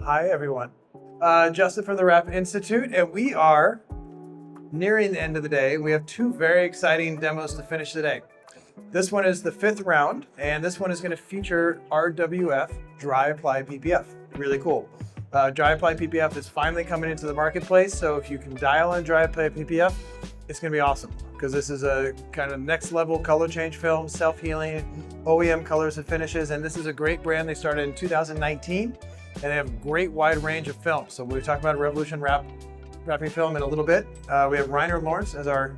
Hi, everyone. Justin from the Wrap Institute, and we are nearing the end of the day. We have two very exciting demos to finish today. This one is the 5th round, and this one is going to feature RWF Dry Apply PPF. Really cool. Dry Apply PPF is finally coming into the marketplace, so if you can dial in Dry Apply PPF, it's going to be awesome because this is a kind of next level color change film, self-healing, OEM colors and finishes, and this is a great brand. They started in 2019. And they have a great wide range of films. So we'll talk about Revolution wrapping film in a little bit. We have Rainer Lorz as our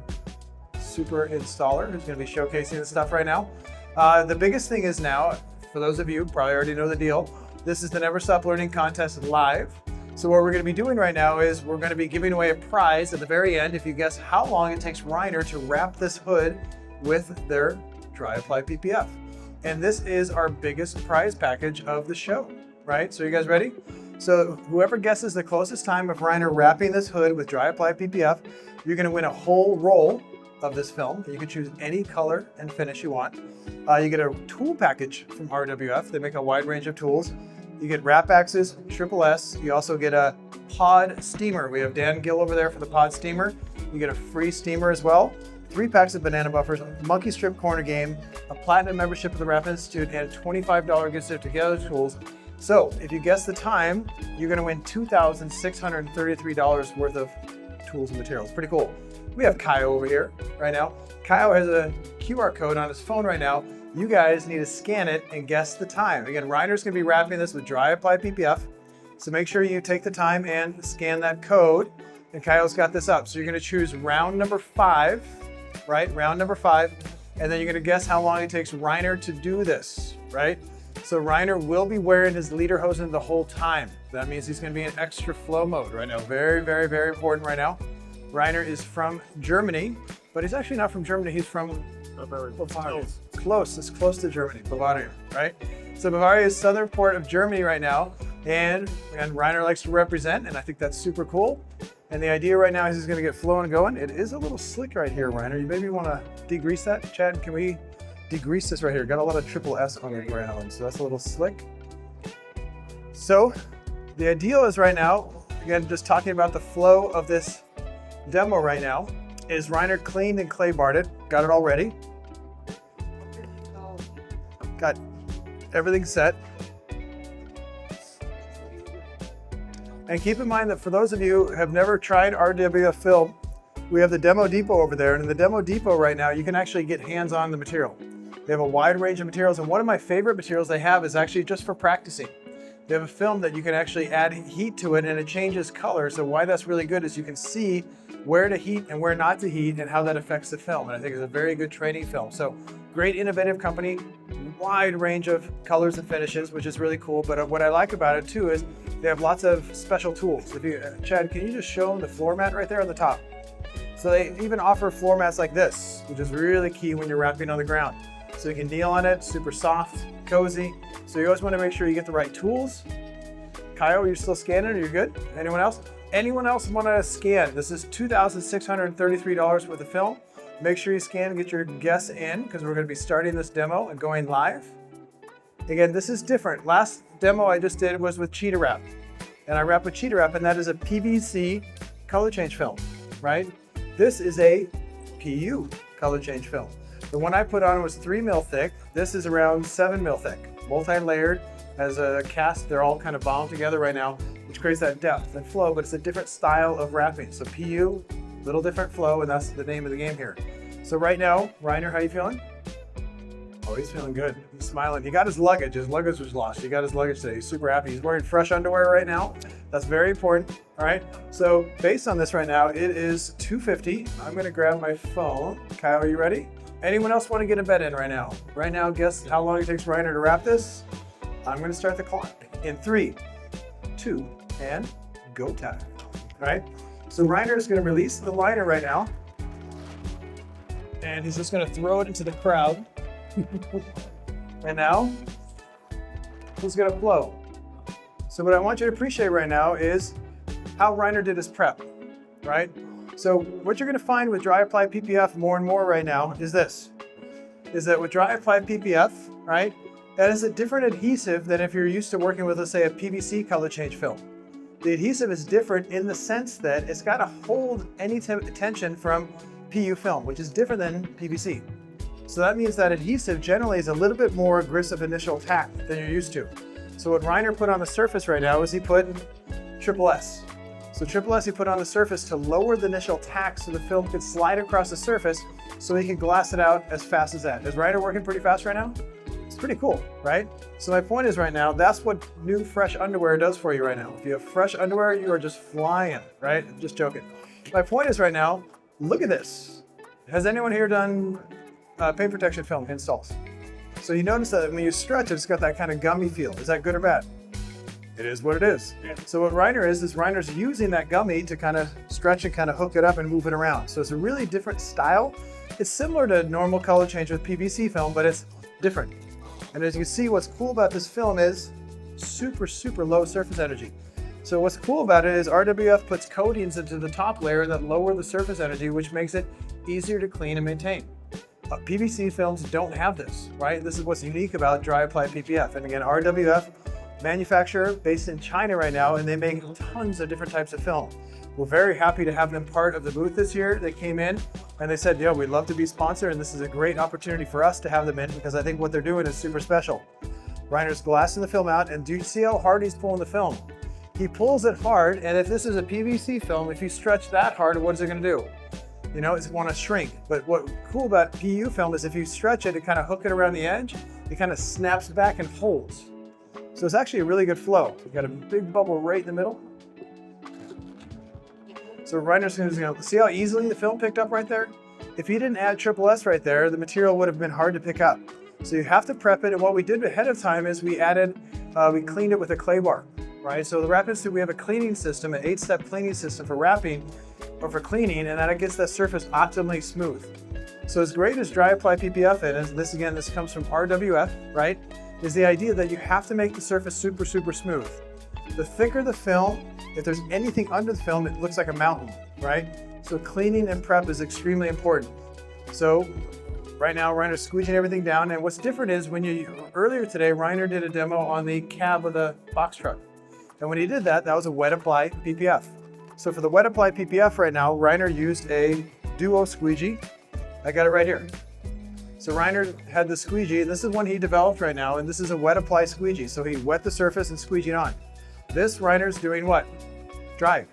super installer who's going to be showcasing this stuff right now. The biggest thing is now, for those of you who probably already know the deal, this is the Never Stop Learning Contest live. So what we're going to be doing right now is we're going to be giving away a prize at the very end if you guess how long it takes Rainer to wrap this hood with their Dry Apply PPF. And this is our biggest prize package of the show. Right, so you guys ready? So whoever guesses the closest time of Rainer wrapping this hood with Dry Apply PPF, you're gonna win a whole roll of this film. You can choose any color and finish you want. You get a tool package from RWF. They make a wide range of tools. You get wrap axes, triple S. You also get a pod steamer. We have Dan Gill over there for the pod steamer. You get a free steamer as well. 3 packs of banana buffers, monkey strip corner game, a platinum membership of the Wrap Institute, and a $25 gift certificate to Together Tools. So if you guess the time, you're gonna win $2,633 worth of tools and materials. Pretty cool. We have Kyle over here right now. Kyle has a QR code on his phone right now. You guys need to scan it and guess the time. Again, Rainer's gonna be wrapping this with Dry Apply PPF. So make sure you take the time and scan that code. And Kyle's got this up. So you're gonna choose round number 5, right? Round number 5. And then you're gonna guess how long it takes Rainer to do this, right? So Rainer will be wearing his lederhosen the whole time. That means he's going to be in extra flow mode right now. Very, very, very important right now. Rainer is from Germany, but he's actually not from Germany. He's from Bavaria. Close. It's close to Germany, Bavaria, right? So Bavaria is southern port of Germany right now, and Rainer likes to represent, and I think that's super cool. And the idea right now is he's going to get flowing and going. It is a little slick right here, Rainer. You maybe want to degrease that. Chad, can we degrease this right here? Got a lot of triple S on the ground, so that's a little slick. So the ideal is right now, again, just talking about the flow of this demo right now, is Rainer cleaned and clay barred it. Got it all ready. Got everything set. And keep in mind that for those of you who have never tried RWF film, we have the Demo Depot over there. And in the Demo Depot right now, you can actually get hands on the material. They have a wide range of materials, and one of my favorite materials they have is actually just for practicing. They have a film that you can actually add heat to it and it changes color. So why that's really good is you can see where to heat and where not to heat and how that affects the film. And I think it's a very good training film. So great innovative company, wide range of colors and finishes, which is really cool. But what I like about it too is they have lots of special tools. If you, Chad, can you just show them the floor mat right there on the top? So they even offer floor mats like this, which is really key when you're wrapping on the ground. So you can kneel on it, super soft, cozy. So you always want to make sure you get the right tools. Kyle, you're still scanning? Are you good? Anyone else? Anyone else want to scan? This is $2,633 worth of film. Make sure you scan and get your guess in because we're going to be starting this demo and going live. Again, this is different. Last demo I just did was with Cheetah Wrap. And I wrap with Cheetah Wrap, and that is a PVC color change film, right? This is a PU color change film. The one I put on was 3 mil thick. This is around 7 mil thick. Multi-layered, as a cast. They're all kind of bound together right now, which creates that depth and flow, but it's a different style of wrapping. So PU, little different flow, and that's the name of the game here. So right now, Rainer, how you feeling? Oh, he's feeling good. He's smiling. He got his luggage. His luggage was lost. He got his luggage today. He's super happy. He's wearing fresh underwear right now. That's very important. All right. So based on this right now, it is $250. I'm going to grab my phone. Kyle, are you ready? Anyone else want to get a bet in right now? Right now, guess how long it takes Rainer to wrap this? I'm going to start the clock in 3, 2, and go time. All right. So Rainer is going to release the liner right now. And he's just going to throw it into the crowd. And now he's going to flow. So what I want you to appreciate right now is how Rainer did his prep, right? So what you're going to find with Dry Apply PPF more and more right now is this, is that with Dry Apply PPF, right, That is a different adhesive than if you're used to working with, let's say, a PVC color change film. The adhesive is different in the sense that it's got to hold any tension from PU film, which is different than PVC. So that means that adhesive generally is a little bit more aggressive initial attack than you're used to. So what Rainer put on the surface right now is he put SSS. So SSS he put on the surface to lower the initial attack so the film could slide across the surface so he can glass it out as fast as that. Is Rainer working pretty fast right now? It's pretty cool, right? So my point is right now, that's what new fresh underwear does for you right now. If you have fresh underwear, you are just flying, right? I'm just joking. My point is right now, look at this. Has anyone here done paint protection film installs? So you notice that when you stretch it, it's got that kind of gummy feel. Is that good or bad? It is what it is. Yeah. So what Rainer is Rainer's using that gummy to kind of stretch and kind of hook it up and move it around. So it's a really different style. It's similar to normal color change with PVC film, but it's different. And as you can see, what's cool about this film is super, super low surface energy. So what's cool about it is RWF puts coatings into the top layer that lower the surface energy, which makes it easier to clean and maintain. PVC films don't have this, right? This is what's unique about dry apply PPF. And again, RWF, manufacturer based in China right now, and they make tons of different types of film. We're very happy to have them part of the booth this year. They came in and they said, yo, we'd love to be sponsored, and this is a great opportunity for us to have them in because I think what they're doing is super special. Rainer's glassing the film out, and do you see how hard he's pulling the film? He pulls it hard, and if this is a PVC film, if you stretch that hard, what is it gonna do? You know, it's gonna shrink. But what's cool about PU film is if you stretch it, kind of hook it around the edge, it kind of snaps back and holds. So it's actually a really good flow. We've got a big bubble right in the middle. So Rainer's gonna see how easily the film picked up right there? If you didn't add SSS right there, the material would have been hard to pick up. So you have to prep it, and what we did ahead of time is we cleaned it with a clay bar, right? So the Wrap Institute, we have a cleaning system, an 8-step cleaning system for wrapping or for cleaning, and that gets that surface optimally smooth. So as great as dry apply PPF is, this comes from RWF, right? Is the idea that you have to make the surface super, super smooth. The thicker the film, if there's anything under the film, it looks like a mountain, right? So cleaning and prep is extremely important. So right now, Rainer's squeeging everything down, and what's different is earlier today, Rainer did a demo on the cab of the box truck. And when he did that, that was a wet apply PPF. So for the wet apply PPF right now, Rainer used a duo squeegee. I got it right here. So Rainer had the squeegee, and this is one he developed right now, and this is a wet apply squeegee. So he wet the surface and squeegeed on. This Rainer's doing what? Dry.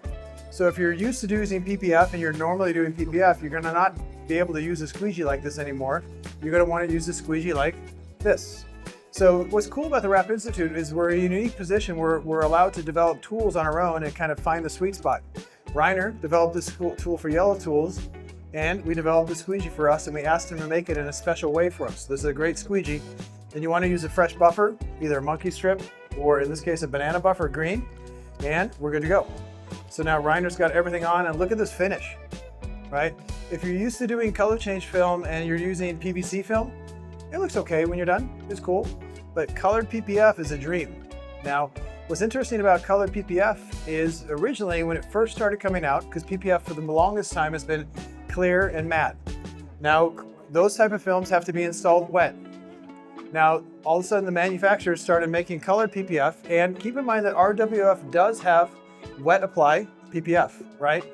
So if you're used to using PPF and you're normally doing PPF, you're gonna not be able to use a squeegee like this anymore. You're gonna wanna use a squeegee like this. So what's cool about the Wrap Institute is we're in a unique position where we're allowed to develop tools on our own and kind of find the sweet spot. Rainer developed this tool for yellow tools, and we developed the squeegee for us, and we asked him to make it in a special way for us. This is a great squeegee. And you wanna use a fresh buffer, either a monkey strip, or in this case, a banana buffer green, and we're good to go. So now Rainer's got everything on, and look at this finish, right? If you're used to doing color change film and you're using PVC film, it looks okay when you're done, it's cool, but colored PPF is a dream. Now, what's interesting about colored PPF is originally when it first started coming out, because PPF for the longest time has been clear and matte. Now, those type of films have to be installed wet. Now, all of a sudden the manufacturers started making colored PPF, and keep in mind that RWF does have wet apply PPF, right?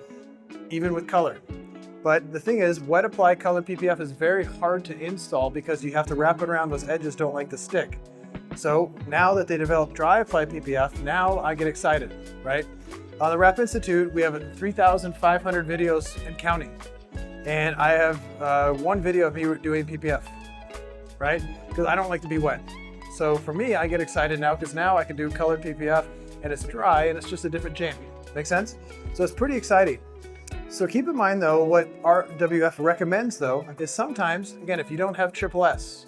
Even with color. But the thing is, wet apply colored PPF is very hard to install because you have to wrap it around, those edges don't like to stick. So now that they developed dry apply PPF, now I get excited, right? On the Wrap Institute, we have 3,500 videos and counting. And I have one video of me doing PPF, right? Because I don't like to be wet. So for me, I get excited now because now I can do colored PPF and it's dry and it's just a different jam. Make sense? So it's pretty exciting. So keep in mind though, what RWF recommends though, is sometimes, again, if you don't have SSS,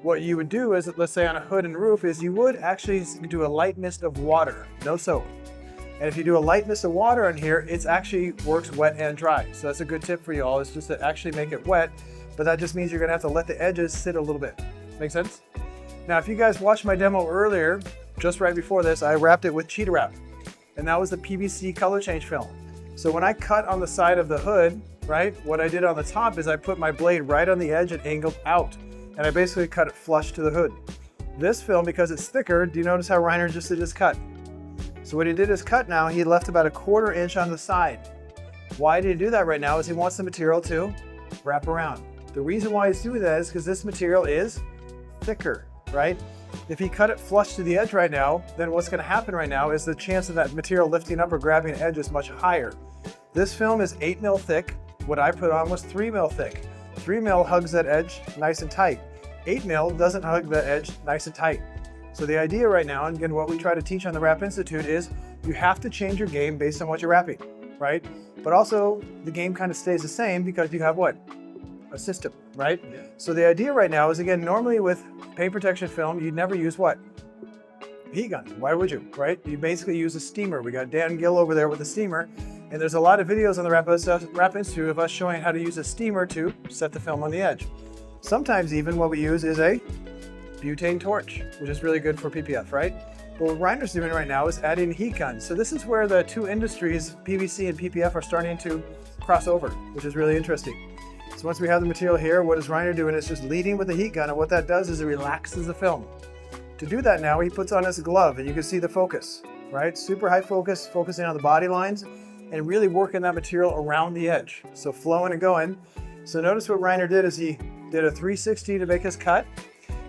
what you would do is, let's say on a hood and roof, is you would actually do a light mist of water, no soap. And if you do a light mist of water in here, it actually works wet and dry. So that's a good tip for you all, is just to actually make it wet, but that just means you're gonna have to let the edges sit a little bit. Make sense? Now, if you guys watched my demo earlier, just right before this, I wrapped it with cheetah wrap, and that was the PVC color change film. So when I cut on the side of the hood, right, what I did on the top is I put my blade right on the edge and angled out, and I basically cut it flush to the hood. This film, because it's thicker, do you notice how Rainer just did his cut? So what he did is cut now, he left about a 1/4 inch on the side. Why did he do that right now is he wants the material to wrap around. The reason why he's doing that is because this material is thicker, right? If he cut it flush to the edge right now, then what's going to happen right now is the chance of that material lifting up or grabbing an edge is much higher. This film is 8 mil thick. What I put on was 3 mil thick. 3 mil hugs that edge nice and tight. 8 mil doesn't hug the edge nice and tight. So the idea right now, and again, what we try to teach on the Wrap Institute is you have to change your game based on what you're wrapping, right? But also the game kind of stays the same because you have what? A system, right? Yeah. So the idea right now is, again, normally with paint protection film, you'd never use what? Heat gun. Why would you, right? You basically use a steamer. We got Dan Gill over there with a steamer, and there's a lot of videos on the Wrap Institute of us showing how to use a steamer to set the film on the edge. Sometimes even what we use is a butane torch, which is really good for PPF, right? But what Rainer's doing right now is adding heat guns. So this is where the two industries, PVC and PPF, are starting to cross over, which is really interesting. So once we have the material here, what is Rainer doing is just leading with the heat gun, and what that does is it relaxes the film. To do that now, he puts on his glove, and you can see the focus, right? Super high focus, focusing on the body lines, and really working that material around the edge. So flowing and going. So notice what Rainer did is he did a 360 to make his cut,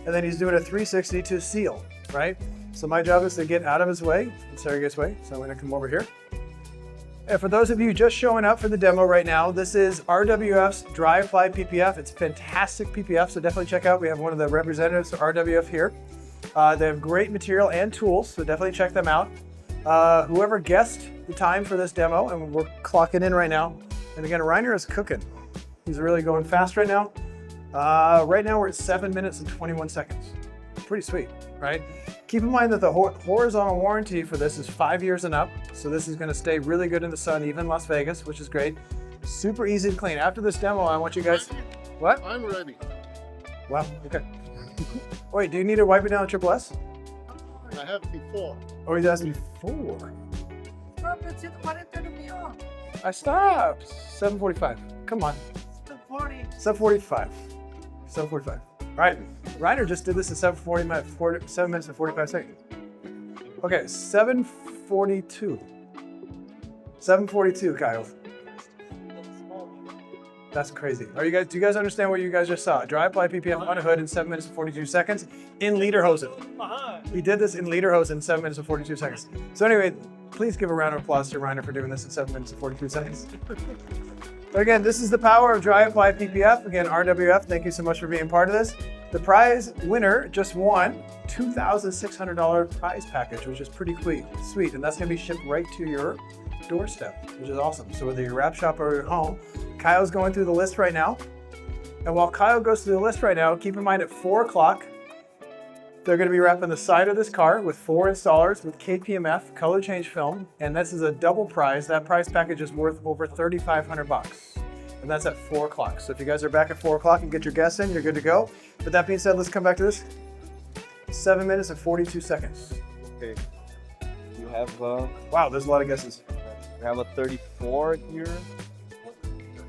and then he's doing a 360 to seal, right? So my job is to get out of his way, Sergey's way, so I'm gonna come over here. And for those of you just showing up for the demo right now, this is RWF's Dry Apply PPF. It's fantastic PPF, so definitely check out. We have one of the representatives of RWF here. They have great material and tools, so definitely check them out. Whoever guessed the time for this demo, and we're clocking in right now. And again, Rainer is cooking. He's really going fast right now. Right now we're at 7 minutes and 21 seconds. Pretty sweet, right? Keep in mind that the horizontal warranty for this is 5 years and up. So this is gonna stay really good in the sun, even Las Vegas, which is great. Super easy to clean. After this demo, I want you guys, what? I'm ready. Wow, okay. Wait, do you need to wipe it down at Triple S? I have before. Oh, he's asked before. I stopped. 7:45. Come on. 7:45. 7:45. All right. Rainer just did this in 7 minutes and 45 seconds. Okay, 7:42. 7:42, Kyle. That's crazy. Do you guys understand what you guys just saw? Dry apply PPF on a hood in 7 minutes and 42 seconds in lederhosen. He did this in lederhosen in 7 minutes and 42 seconds. So anyway, please give a round of applause to Rainer for doing this in 7 minutes and 42 seconds. But again, this is the power of Dry Apply PPF. Again, RWF, thank you so much for being part of this. The prize winner just won $2,600 prize package, which is pretty sweet. And that's gonna be shipped right to your doorstep, which is awesome. So whether you're wrap shop or at home, Kyle's going through the list right now. And while Kyle goes through the list right now, keep in mind at 4 o'clock, they're going to be wrapping the side of this car with 4 installers with KPMF color change film. And this is a double prize. That prize package is worth over $3,500. And that's at 4 o'clock. So if you guys are back at 4 o'clock and get your guess in, you're good to go. But that being said, let's come back to this. 7 minutes and 42 seconds. Okay. You have wow, there's a lot of guesses. we have a 34 here.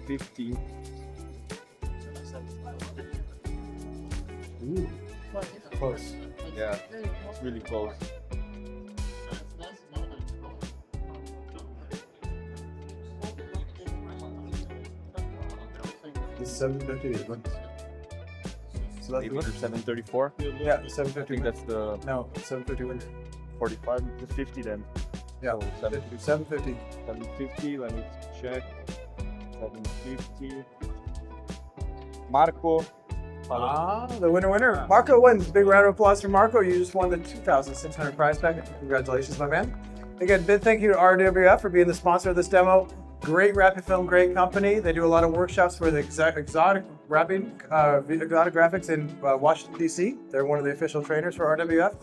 50. Ooh, close. Yeah, it's really close. This is 750. So that's Maybe 734. yeah, I 750. think that's the No, 750 wins. 45. The 50 then. Yeah, So 750. 750. Let me check. 750. Marco. Ah, the winner. Marco wins. Big round of applause for Marco. You just won the 2,600 prize package. Congratulations, my man. Again, big thank you to RWF for being the sponsor of this demo. Great wrapping film, great company. They do a lot of workshops for the exotic wrapping, exotic graphics in Washington, D.C. They're one of the official trainers for RWF.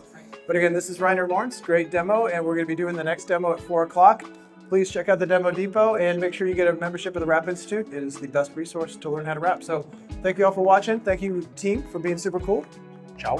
But again, this is Rainer Lorz. Great demo, and we're going to be doing the next demo at 4 o'clock. Please check out the Demo Depot and make sure you get a membership of the Wrap Institute. It is the best resource to learn how to wrap. So thank you all for watching. Thank you, team, for being super cool. Ciao.